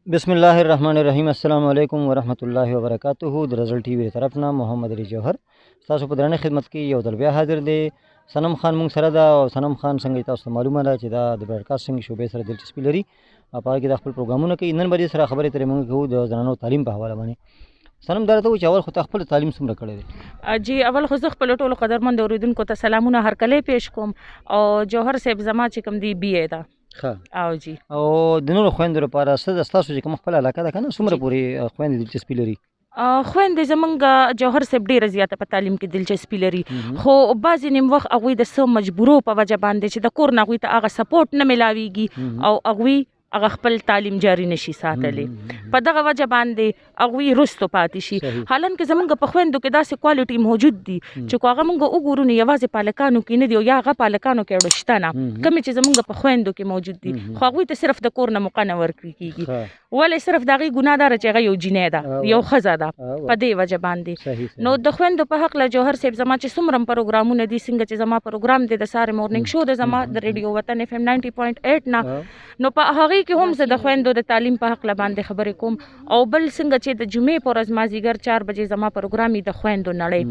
بسم الله الرحمن الرحیم. السلام علیکم ورحمۃ اللہ وبرکاتہ. د رزلټ ټي وی طرف نه محمد علي جوهر تاسو په درنه خدمت کې یو ځل بیا حاضر دی. سنم خان مونږ سره ده او سنم خان څنګه تاسو ته معلومه ده چې دا د براډکاسټینګ شوبې سره دلچسپي لري او په هغه کې د خپل پروګرامونه کوي. نن به سره خبرې ترې مونږ کوو د زنانو تعلیم په حواله باندې. سنم درته و چې اول خو خپل تعلیم څومره کړی دی؟ جی اول خو زه خپل ټولو قدرمند اوریدونکو ته سلامونه هرکلی پیش کوم او جوهر صاحب زما چې کوم دی بی ای ده او جی او د نورو خویندو لپاره ستاسو چې کوم خپل علاقه ده کنه څومره پورې خویندې دلچسپي لري؟ خویندې زمونږ جوهر صاحب ډېره زیاته په تعلیم کې دلچسپي لري، خو بعضې نیم وخت هغوی د څه مجبورو په وجه باندې چې د کور نه هغوی ته هغه سپورټ نه میلاویږي او هغوی هغه خپل تعلیم جاری نشي ساتلی. په دغه وجه باندې هغوی رستو پاتې شي. حالانکه زمونږ په خویندو کې داسې کوالټي موجود دي چې که هغه مونږ وګورو نو یوازې پالکانو کې نه دي او یا هغه پالکانو کې اړه شته نه، کومې چې زمونږ په خویندو کې موجود دي، خو هغوی ته صرف د کور نه موقع نه ورکړل کېږي. ولې صرف د هغې ګناه داره چې هغه یو جینۍ ده، یو ښځه ده، په دې وجه باندې. نو د خویندو په حق له جوهر صاحب زما چې څومره پروګرامونه دي، څنګه چې زما پروګرام دی د سهار مورنینګ شو د زما د ریډیو وطن اف ام 90.8 نه، نو په هغې کې هم زه د خویندو د تعلیم په حق باندې خبرې کوم. او بل څنګه چې د جمعې په ورځ مازدیګر 4 بجې زما پروګرام د خویندو نړۍ،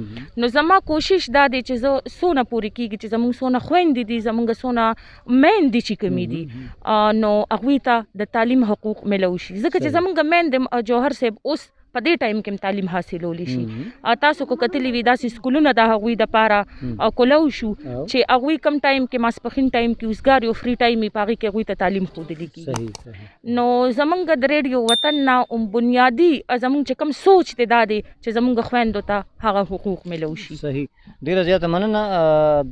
نو زما کوشش دا دی چې زه څونه پورې کېږي چې زموږ څونه خویندې دي، زموږ څونه میندې چې کومې دي، نو هغوی ته د تعلیم حقوق میلو شي. ځکه چې زموږ میندې جوهر صاحب اوس په دې ټایم کې تعلیم حاصلولی شي. تاسو کو کتلی وي داسې سکولونه د هغوی دپاره کولو شو چې هغوی کم ټایم کې ماسپښین ټایم کې اوسګار یو فری ټایم یې په هغې کې هغوی ته تعلیم ښودلی کېږي. نو زمونږ د ریډیو وطن نه بنیادي زمونږ چې کوم سوچ دی دا دی چې زمونږ خویندو ته هغه حقوق میلو شي. صحیح، ډېره زیاته مننه.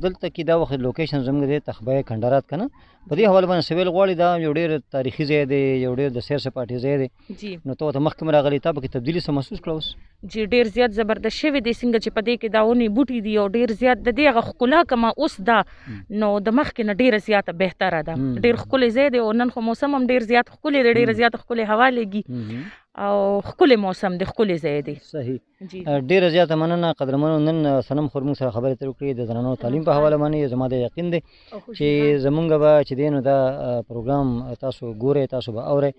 دلته کې دا وخت لوکیشن زموږ دی تخبه کندهارات که نه، په دې حواله باندې سویل غواړي دا یو ډېر تاریخي ځای دی، یو ډېر د سیر سپاټې ځای دی. جی نو ته ورته مخکې راغلی، تا پکې تبدیلي څه محسوس کړه اوس؟ جی ډېر زیات زبردست شوی دی، څنګه چې په دې کې دا ونې بوټي دي او ډېر زیات د دې هغه ښکلا کومه اوس ده نو د مخکې نه ډېره زیاته بهتره ده. ډېر ښکلی ځای دی او نن خو موسم هم ډېر زیات ښکلی دی، ډېره زیاته ښکلې هوا لګي او ښکلی موسم دی، ښکلی ځای دی. صحیح، ډېره زیاته مننه قدرمنو. نن سنم خور موږ سره خبرې ترې وکړې د زنانو تعلیم په حواله باندې. زما د یقین دی چې زمونږ به چې دی نو دا پروګرام تاسو ګورئ، تاسو به اورئ.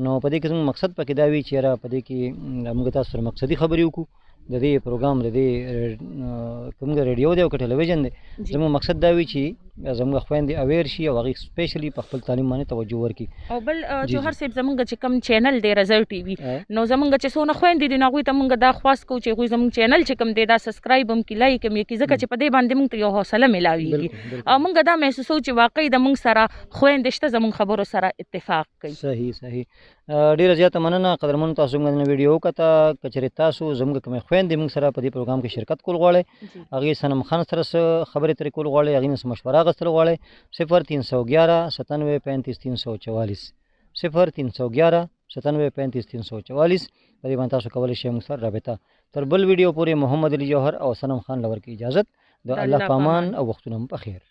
نو په دې کې زموږ مقصد پکې دا وي چې یاره په دې کې موږ تاسو سره مقصدي خبرې وکړو. د دې پروګرام د دې کوم ریډیو دی او که ټلویزیون دی، زموږ مقصد دا وي چې زموږ خویندې اویر شي او هغې سپیشلي په خپل تعلیم باندې توجه ورکړي. او بل جوهر صاحب زمونږ چې کوم چینل دی رزر ټي وي، نو زمونږ چې څونه خویندې دي نو هغوی ته مونږ دا خواست کوو چې هغوی زمونږ چینل چې کوم دی دا سبسکرایب هم کړي، لایک هم یې کړي، ځکه چې په دې باندې مونږ ته یو حوصله میلاویږي او مونږ دا محسوسوو چې واقعي د مونږ سره خویندې شته، زمونږ خبرو سره اتفاق کوي. صحیح صحیح، ډېره زیاته مننه قدرمنو. تاسو موږ نن ویډیو وکته، که چېرې تاسو زموږ کومې خویندې موږ سره په دې پروګرام کې شرکت کول غواړئ، هغې سنم خان سره څه خبرې ترې کول غواړئ، هغې نه څه مشوره اخیستل غواړئ، 0311 97 35 344 0311 97 35 344 په دې باندې تاسو کولی شئ موږ سره رابطه. تر بل ویډیو پورې محمد علي جوهر او سنم خان لور کې اجازت. د الله په امان او وختونه مو په خیر.